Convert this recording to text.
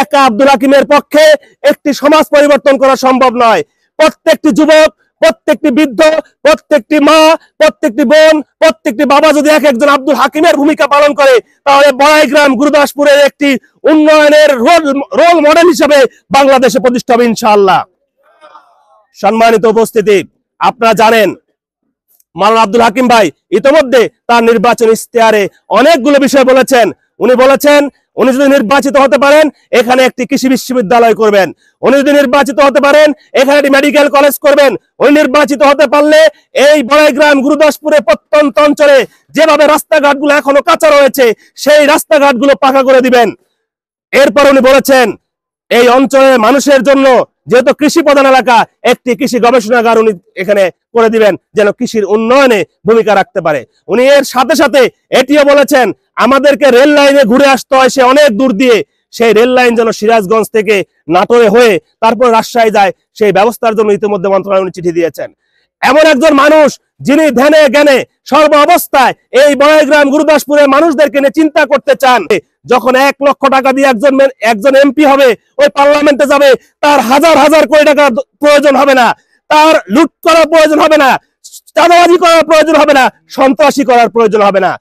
একা আব্দুল হাকিমের পক্ষে একটি সমাজ পরিবর্তন করা সম্ভব নয়। প্রত্যেকটি যুবক, প্রত্যেকটি বৃদ্ধ, প্রত্যেকটি মা, প্রত্যেকটি বোন, প্রত্যেকটি বাবা যদি এক একজন আব্দুল হাকিমের ভূমিকা পালন করে, তাহলে বড়াইগ্রাম গুরুদাসপুরের একটি উন্নয়নের রোল মডেল হিসেবে বাংলাদেশে প্রতিষ্ঠা হবে ইনশাআল্লাহ। সম্মানিত উপস্থিতি, আপনারা জানেন মাওলানা আব্দুল হাকিম ভাই ইতিমধ্যে তার নির্বাচন ইশতেহারে অনেকগুলো বিষয় বলেছেন। উনি বলেছেন উনি যদি নির্বাচিত হতে পারেন এখানে একটি কৃষি বিশ্ববিদ্যালয় করবেন, উনি যদি নির্বাচিত হতে পারেন এখানে একটি মেডিকেল কলেজ করবেন, উনি নির্বাচিত হতে পারলে এই বড়াইগ্রাম গুরুদাসপুরে প্রত্যন্ত অঞ্চলে যেভাবে রাস্তাঘাটগুলো এখনো কাঁচা রয়েছে সেই রাস্তাঘাটগুলো পাকা করে দিবেন। এরপর উনি বলেছেন এই অঞ্চলের মানুষের জন্য, যেহেতু কৃষি প্রধান এলাকা, একটি কৃষি গবেষণাগার উনি এখানে করে দিবেন যেন কৃষির উন্নয়নে ভূমিকা রাখতে পারে। উনি এর সাথে সাথে এটিও বলেছেন আমাদেরকে রেল লাইনে ঘুরে আসতে হয় সে অনেক দূর দিয়ে, সেই রেল লাইন যেন সিরাজগঞ্জ থেকে নাটোরে হয়ে তারপর রাজশাহী যায়, সেই ব্যবস্থার জন্য ইতিমধ্যে মন্ত্রণালয়ে উনি চিঠি দিয়েছেন। এমন একজন মানুষ যিনি ধ্যানে জ্ঞানে সর্ব অবস্থায় এই বড়াইগ্রাম গুরুদাসপুরের মানুষদেরকে নিয়ে চিন্তা করতে চান। যখন 1 লক্ষ টাকা দিয়ে একজন এমপি হবে, ওই পার্লামেন্টে যাবে, তার হাজার হাজার কোটি টাকা প্রয়োজন হবে না, তার লুট করার প্রয়োজন হবে না, চাঁদাবাজি করার প্রয়োজন হবে না, সন্ত্রাসী করার প্রয়োজন হবে না।